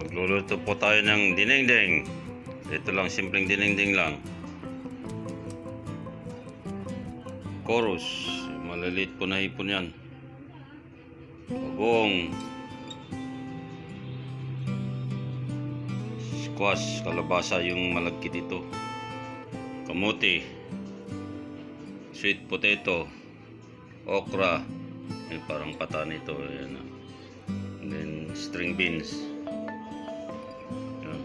Magluluto po tayo ng dinengdeng. Ito lang, simpleng dinengdeng lang. Chorus, maliliit po na hipon yan. Bagong. Squash, kalabasa yung malagkit ito. Kamuti. Sweet potato. Okra. Yung parang pata nito. Ayan. And then string beans. Ayan.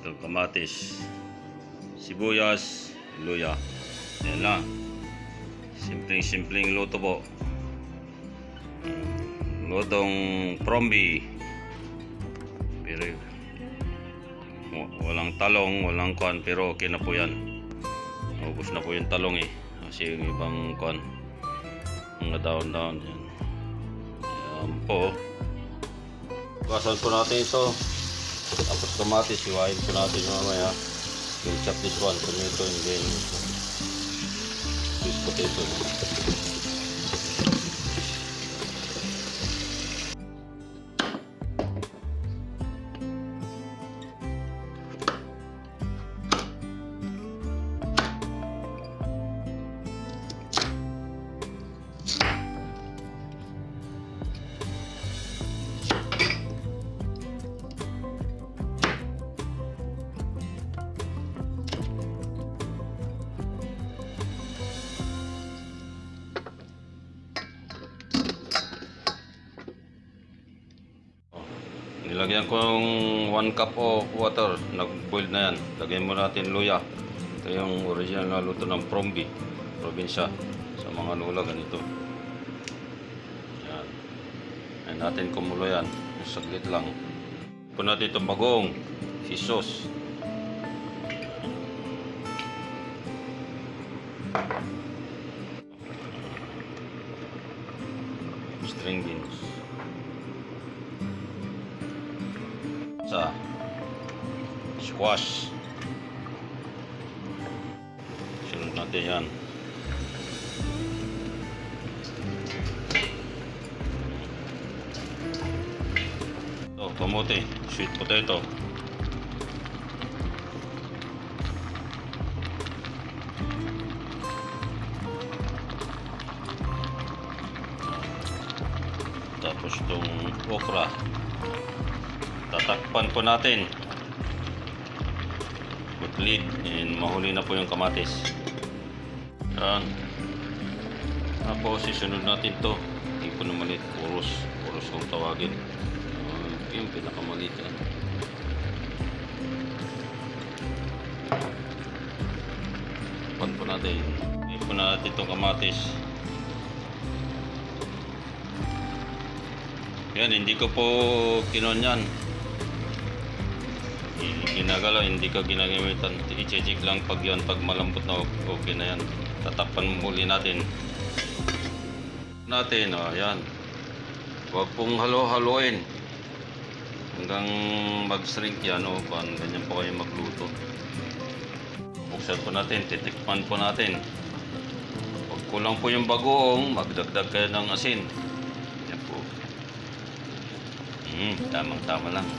Ito kamatis. Sibuyas. Luya. Ayan lang. Simpleng luto po. Lutong prombi. Pero walang talong, walang kuan, pero okay na po yan. Ubus na po yung talong eh. Kasi yung ibang kuan, mga daon-daon yan. Ayan po. Gasan po natin ito. Tapos kamatis, iwain po natin mamaya. We'll chop this one, tomato, and then sweet potato. Nilagyan ko yung 1 cup of water, nag-boil na yan. Lagyan mo natin luya. Ito yung original na luto ng prombi, probinsya. Sa mga lula ganito. Yan. Ayan natin kumulo yan. Saglit lang. Ito natin itong bagong fish sauce. String beans. Sa squash. Sunod natin yan. Ito, kamote, sweet potato. Tapos itong okra. Tatakpan po natin. Put lid and mahuli na po yung kamatis. Yan. Tapos isunod natin to. Hindi po na maliit. Chorus kung tawagin. Yung pinakamaliit yan. Tatakpan po natin. Hindi po natin itong kamatis. Yan, hindi ko po kinon yan. Ginagalaw, hindi ka ginagamitan. I-check lang pag yan, pag malambot na okay na yan. Tatakpan muli natin. Ayan. Huwag pong halo-haloin hanggang mag-shrink yan. Ganyan po kayo magluto. Buksan po natin, titikpan po natin. Pag kulang po yung bagoong, magdagdag kayo ng asin. Yan po. Tamang-tama lang.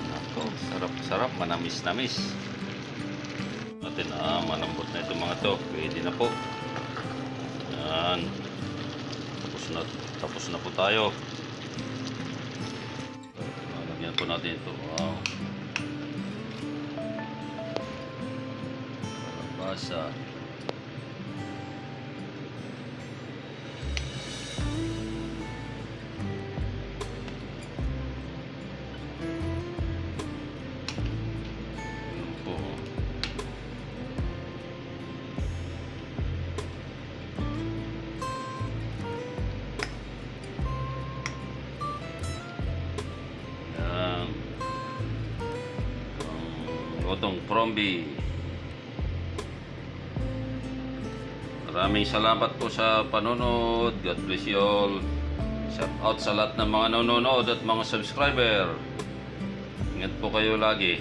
Sarap, manamis-namis. Natin malambot na itong mga to. Pwede na po. Yan. Tapos na po tayo. Lagyan po natin ito. Wow. Kalabasa. Lutong prombi. Maraming salamat po sa panonood. God bless you all. Shout out sa lahat ng mga nanonood at mga subscriber. Ingat po kayo lagi.